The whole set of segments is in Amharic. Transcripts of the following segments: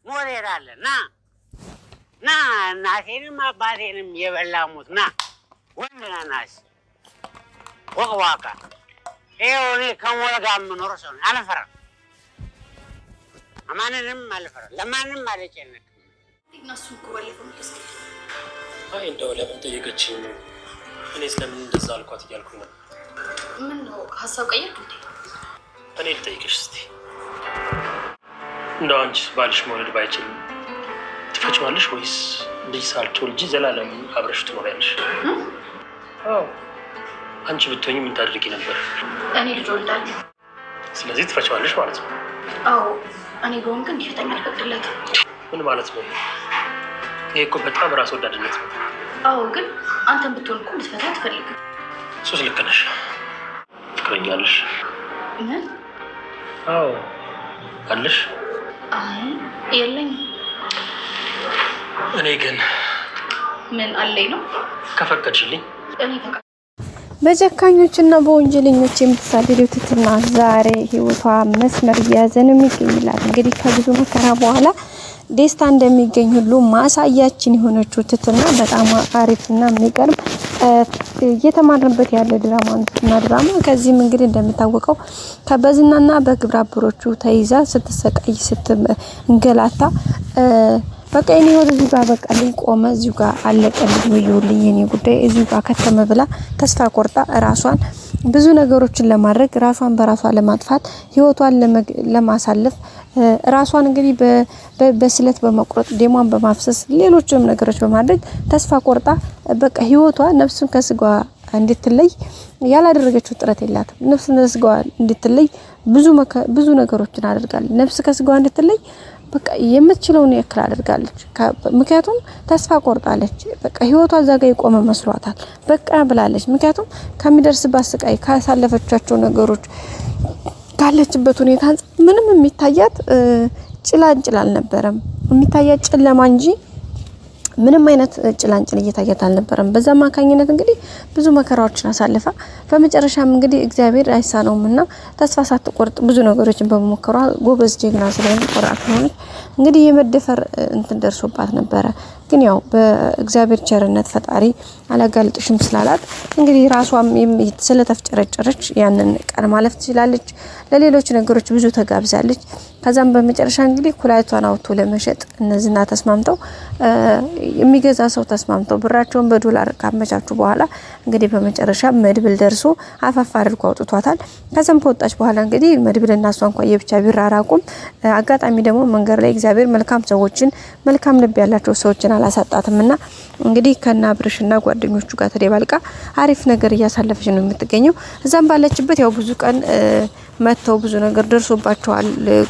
ሞዴራለ ና እናቴንም አባቴንም የበላሙት ና ወንድና ናስ ወቅዋቃ ይኸው እኔ ከሞለ ጋር የምኖር ሰው ነኝ። አልፈራም፣ ማንንም አልፈራም፣ ለማንም አልጨነቅም። እነሱን እኮ ባለፈው ምትስከ አይ እንደው ለምን ጠየቀችኝ? እኔ ስለምን እንደዛ አልኳት እያልኩኝ ነው። ምን ነው ሀሳብ ቀየርክ እንዴ? እኔ ልጠይቅሽ እስቲ እንደው አንቺ ባልሽ መውለድ ባይችል ትፈጪዋለሽ ወይስ ልጅ ሳትወልጂ ዘላለም አብረሽ ትኖሪያለሽ? አዎ አንቺ ብትሆኚ ምን ታደርጊ ነበር? እኔ ልጅ ወልዳለሁ። ስለዚህ ትፈጪዋለሽ ማለት ነው? አዎ እኔ በሆን ግን እንዲፈተኛ አልፈቅድለትም። ምን ማለት ነው? ይሄ እኮ በጣም ራስ ወዳድነት ነው። አዎ ግን አንተን ብትሆን እኮ እንድትፈታ አትፈልግም። ሶስ ልክ ነሽ። ፍቅረኛ አለሽ? ምን? አዎ አለሽ? አይ የለኝም። እኔ ግን ምን አለኝ ነው? ከፈቀድሽልኝ እኔ ፈቃድ በጨካኞችና በወንጀለኞች የምትሳደደው ትትና ዛሬ ህይወቷ መስመር እየያዘ ነው የሚገኝላት። እንግዲህ ከብዙ መከራ በኋላ ደስታ እንደሚገኝ ሁሉ ማሳያችን የሆነችው ትትና በጣም አሪፍና የሚገርም እየተማርንበት ያለ ድራማ ነው። ትትና ድራማ ከዚህም እንግዲህ እንደምታወቀው ከበዝናና በግብረ አበሮቹ ተይዛ ስትሰቃይ ስትንገላታ በቃ እኔ ወደ እዚህ ጋር በቃ ቆመ፣ እዚሁ ጋር አለቀልኝ፣ ወይውልኝ የኔ ጉዳይ እዚሁ ጋር ከተመ ብላ ተስፋ ቆርጣ ራሷን ብዙ ነገሮችን ለማድረግ ራሷን በራሷ ለማጥፋት ህይወቷን ለማሳለፍ ራሷን እንግዲህ በስለት በመቁረጥ ደሟን በማፍሰስ ሌሎችም ነገሮች በማድረግ ተስፋ ቆርጣ በቃ ህይወቷ ነፍሱን ከስጋዋ እንድትለይ ያላደረገችው ጥረት የላትም። ነፍሱን ከስጋዋ እንድትለይ ብዙ ነገሮችን አድርጋለች። ነፍስ ከስጋዋ እንድትለይ በቃ የምትችለውን ያክል አድርጋለች። ምክንያቱም ተስፋ ቆርጣለች። በቃ ህይወቷ እዛ ጋር የቆመ መስሏታል። በቃ ብላለች። ምክንያቱም ከሚደርስባት ስቃይ ካሳለፈቻቸው ነገሮች ካለችበት ሁኔታ ምንም የሚታያት ጭላንጭል አልነበረም። የሚታያት ጨለማ እንጂ ምንም አይነት ጭላንጭል እየታያት አልነበረም። በዛ ማካኝነት እንግዲህ ብዙ መከራዎችን አሳልፋ በመጨረሻም እንግዲህ እግዚአብሔር አይሳነውምና ተስፋ ሳትቆርጥ ብዙ ነገሮችን በመሞከሯ ጎበዝ ጀግና ስለሆነች ቆራጥ ሆነች። እንግዲህ የመደፈር እንትን ደርሶባት ነበረ። ግን ያው በእግዚአብሔር ቸርነት ፈጣሪ አላጋልጥሽም ስላላት እንግዲህ ራሷም ስለተፍጨረጨረች ያንን ቀን ማለፍ ትችላለች። ለሌሎች ነገሮች ብዙ ተጋብዛለች። ከዛም በመጨረሻ እንግዲህ ኩላሊቷን አውጥቶ ለመሸጥ እነዚህና ተስማምተው የሚገዛ ሰው ተስማምተው ብራቸውን በዶላር ካመቻቹ በኋላ እንግዲህ በመጨረሻ መድብል ደርሶ አፋፋ አድርጎ አውጥቷታል። ከዛም ከወጣች በኋላ እንግዲህ መድብልና እሷ እንኳን የብቻ ቢራራቁም አጋጣሚ ደግሞ መንገድ ላይ እግዚአብሔር መልካም ሰዎችን መልካም ልብ ያላቸው ሰዎችን አላሳጣትምና እንግዲህ ከና ብርሽና ጓደኞቹ ጋር ተደባልቃ አሪፍ ነገር እያሳለፈች ነው የምትገኘው። እዛም ባለችበት ያው ብዙ ቀን መተው ብዙ ነገር ደርሶባቸዋል።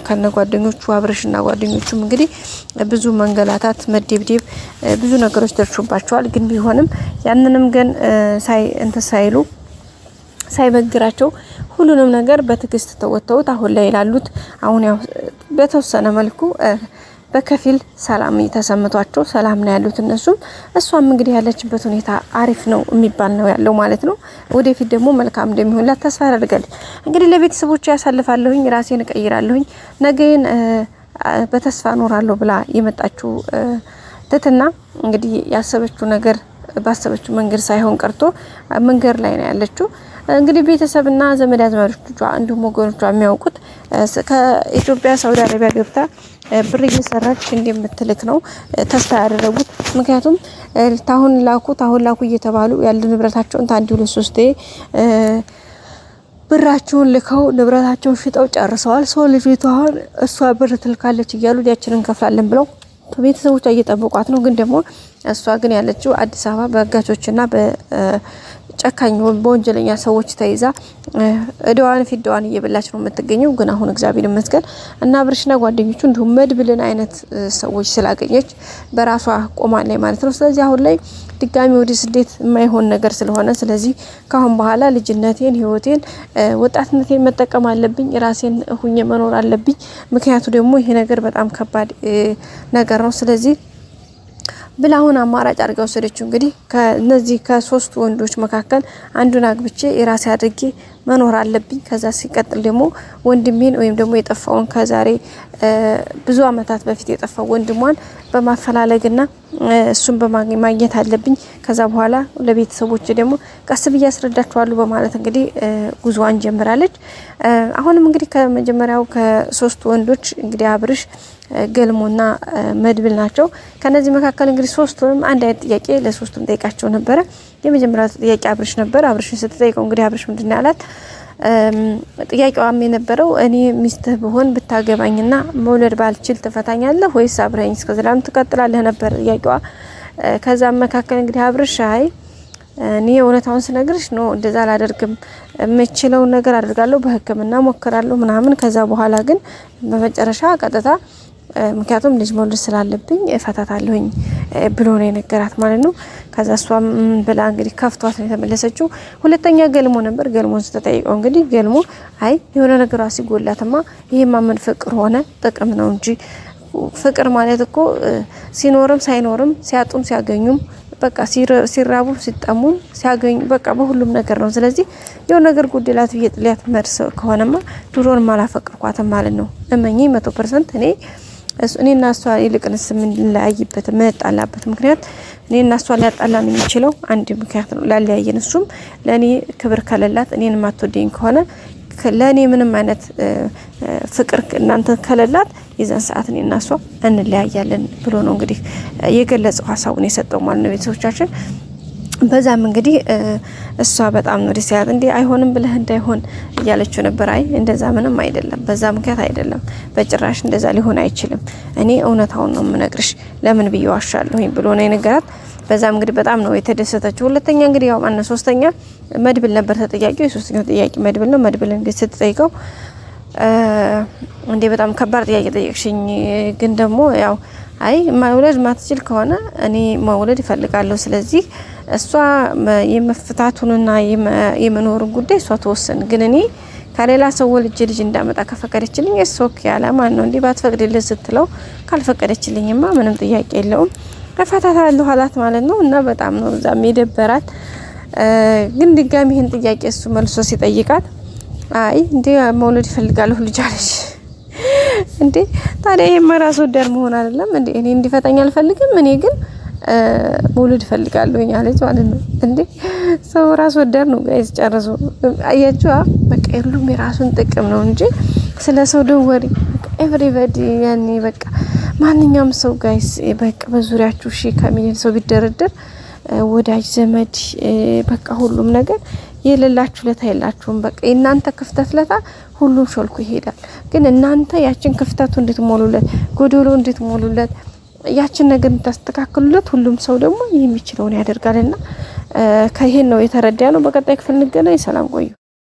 ከነ ጓደኞቹ አብርሽና ጓደኞቹም እንግዲህ ብዙ መንገላታት፣ መደብደብ፣ ብዙ ነገሮች ደርሶባቸዋል። ግን ቢሆንም ያንንም ግን ሳይበግራቸው ሁሉንም ነገር በትዕግስት ተወጥተውት አሁን ላይ ያሉት አሁን ያው በተወሰነ መልኩ በከፊል ሰላም ተሰምቷቸው ሰላም ነው ያሉት እነሱም። እሷም እንግዲህ ያለችበት ሁኔታ አሪፍ ነው የሚባል ነው ያለው ማለት ነው። ወደፊት ደግሞ መልካም እንደሚሆንላት ተስፋ አደርጋለሁ። እንግዲህ ለቤተሰቦች ያሳልፋለሁኝ፣ ራሴን እቀይራለሁኝ፣ ነገን በተስፋ ኖራለሁ ብላ የመጣችው ትትና እንግዲህ ያሰበችው ነገር ባሰበችው መንገድ ሳይሆን ቀርቶ መንገድ ላይ ነው ያለችው። እንግዲህ ቤተሰብና ዘመድ አዝማዶቿ እንዲሁም ወገኖቿ የሚያውቁት ከኢትዮጵያ ሳውዲ አረቢያ ገብታ ብር እየሰራች እንደምትልክ ነው ተስፋ ያደረጉት። ምክንያቱም ታሁን ላኩ እየተባሉ ያለ ንብረታቸውን ታንዲ 2-3 ብራቸውን ልከው ንብረታቸውን ሽጠው ጨርሰዋል። ሰው ልጅቷ አሁን እሷ ብር ትልካለች እያሉ ያችንን እንከፍላለን ብለው ቤተሰቦቿ እየጠበቋት ነው። ግን ደግሞ እሷ ግን ያለችው አዲስ አበባ በአጋቾችና በጨካኝ በወንጀለኛ ሰዎች ተይዛ እዳዋን ፊዳዋን እየበላች ነው የምትገኘው። ግን አሁን እግዚአብሔር ይመስገን እና ብርሽና ጓደኞቹ እንዲሁም መድብልን አይነት ሰዎች ስላገኘች በራሷ ቆማለች ማለት ነው። ስለዚህ አሁን ላይ ድጋሚ ወደ ስደት የማይሆን ነገር ስለሆነ ስለዚህ ካሁን በኋላ ልጅነቴን፣ ህይወቴን፣ ወጣትነቴን መጠቀም አለብኝ፣ ራሴን ሁኜ መኖር አለብኝ። ምክንያቱ ደግሞ ይሄ ነገር በጣም ከባድ ነገር ነው። ስለዚህ ብላውን አማራጭ አድርጋ ወሰደችው። እንግዲህ ከነዚህ ከ3 ወንዶች መካከል አንዱን አግብቼ የራሴ አድርጌ መኖር አለብኝ። ከዛ ሲቀጥል ደግሞ ወንድሜን ወይም ደግሞ የጠፋውን ከዛሬ ብዙ አመታት በፊት የጠፋው ወንድሟን በማፈላለግና እሱን በማግኘት አለብኝ። ከዛ በኋላ ለቤተሰቦች ደግሞ ቀስ ብዬ አስረዳቸዋለሁ በማለት እንግዲህ ጉዞዋን ጀምራለች። አሁንም እንግዲህ ከመጀመሪያው ከሶስት ወንዶች እንግዲህ አብርሽ ገልሞና መድብል ናቸው። ከነዚህ መካከል እንግዲህ ሶስቱንም አንድ አይነት ጥያቄ ለሶስቱም ጠይቃቸው ነበረ። የመጀመሪያው ጥያቄ አብርሽ ነበር። አብርሽን ስትጠይቀው እንግዲህ አብርሽ ምንድነው ያላት? ጥያቄዋም የነበረው እኔ ሚስትህ ብሆን ብታገባኝና መውለድ ባልችል ትፈታኛለህ ወይስ አብረኸኝ እስከ ዘላለም ትቀጥላለህ ነበር ጥያቄዋ። ከዛም መካከል እንግዲህ አብርሽ አይ እኔ እውነታውን ስነግርሽ ነው እንደዛ አላደርግም፣ የምችለውን ነገር አደርጋለሁ፣ በህክምና ሞክራለሁ ምናምን። ከዛ በኋላ ግን በመጨረሻ ቀጥታ ምክንያቱም ልጅ መውለድ ስላለብኝ እፈታታለሁኝ ብሎ ነው የነገራት ማለት ነው። ከዛ እሷም ብላ እንግዲህ ከፍቷት ነው የተመለሰችው። ሁለተኛ ገልሞ ነበር። ገልሞን ስትጠይቀው እንግዲህ ገልሞ አይ የሆነ ነገሯ ሲጎላትማ ይሄማ ምን ፍቅር ሆነ ጥቅም ነው እንጂ ፍቅር ማለት እኮ ሲኖርም ሳይኖርም ሲያጡም ሲያገኙም በቃ ሲራቡ ሲጠሙም ሲያገኙ በቃ በሁሉም ነገር ነው። ስለዚህ የሆነ ነገር ጉድላት ጥሊያት መርስ ከሆነማ ድሮን ማላፈቅርኳትም ማለት ነው። እመኚ 100% እኔና እሷ ይልቅንስ የምንለያይበት የምንጣላበት ምክንያት እኔና እሷ ሊያጣላን የሚችለው አንድ ምክንያት ነው ላለያየን። እሱም ለእኔ ክብር ከሌላት እኔን ማትወደኝ ከሆነ ለእኔ ምንም አይነት ፍቅር እናንተ ከሌላት የዛን ሰዓት እኔና እሷ እንለያያለን ብሎ ነው እንግዲህ የገለጸው ሀሳቡን የሰጠው ማለት ነው ቤተሰቦቻችን። በዛም እንግዲህ እሷ በጣም ነው ደስ ያላት። እንዴ አይሆንም ብለህ እንዳይሆን እያለችው ነበር። አይ እንደዛ ምንም አይደለም፣ በዛ ምክንያት አይደለም፣ በጭራሽ እንደዛ ሊሆን አይችልም፣ እኔ እውነታውን ነው የምነግርሽ፣ ለምን ብዬ ዋሻለሁኝ ብሎ ነው የነገራት። በዛም እንግዲህ በጣም ነው የተደሰተችው። ሁለተኛ እንግዲህ ያው ማነው ሶስተኛ መድብል ነበር ተጠያቂው። የሶስተኛው ጥያቄ መድብል ነው። መድብል እንግዲህ ስትጠይቀው እንዴ በጣም ከባድ ጥያቄ ጠየቅሽኝ፣ ግን ደግሞ ያው አይ መውለድ ማትችል ከሆነ እኔ መውለድ ይፈልጋለሁ። ስለዚህ እሷ የመፍታቱንና የመኖሩን ጉዳይ እሷ ተወሰን፣ ግን እኔ ከሌላ ሰው ወልጄ ልጅ እንዳመጣ ከፈቀደችልኝ እሶክ ያለ ማን ነው እንዴ ባትፈቅድልኝ ስትለው ካልፈቀደችልኝማ ምንም ጥያቄ የለውም እፈታታለሁ አላት ማለት ነው። እና በጣም ነው እዛም የደበራት። ግን ድጋሚ ይሄን ጥያቄ እሱ መልሶ ሲጠይቃት አይ እንዴ መውለድ ይፈልጋለሁ ልጅ አለች። እንዴ ታዲያ ይሄ ራስ ወዳድ መሆን አይደለም እንዴ? እኔ እንዲፈታኝ አልፈልግም፣ እኔ ግን መውለድ ይፈልጋለሁኝ አለች ማለት ነው። እንዴ ሰው ራስ ወዳድ ነው ጋይስ ጨርሶ። አያችሁ በቃ ሁሉም የራሱን ጥቅም ነው እንጂ ስለ ሰው ደወሪ ኤቭሪባዲ ያኔ በቃ ማንኛውም ሰው ጋይስ በቃ በዙሪያችሁ ከሚል ሰው ቢደረደር ወዳጅ ዘመድ በቃ ሁሉም ነገር የሌላችሁ ለታ የላችሁም። በቃ እናንተ ክፍተት ለታ ሁሉም ሾልኩ ይሄዳል። ግን እናንተ ያችን ክፍተቱ እንድትሞሉለት ጎዶሎ እንድትሞሉለት ያችን ነገር እንድታስተካክሉለት ሁሉም ሰው ደግሞ የሚችለውን ያደርጋልና ከይሄን ነው የተረዳ ነው። በቀጣይ ክፍል እንገናኝ። ሰላም ቆዩ።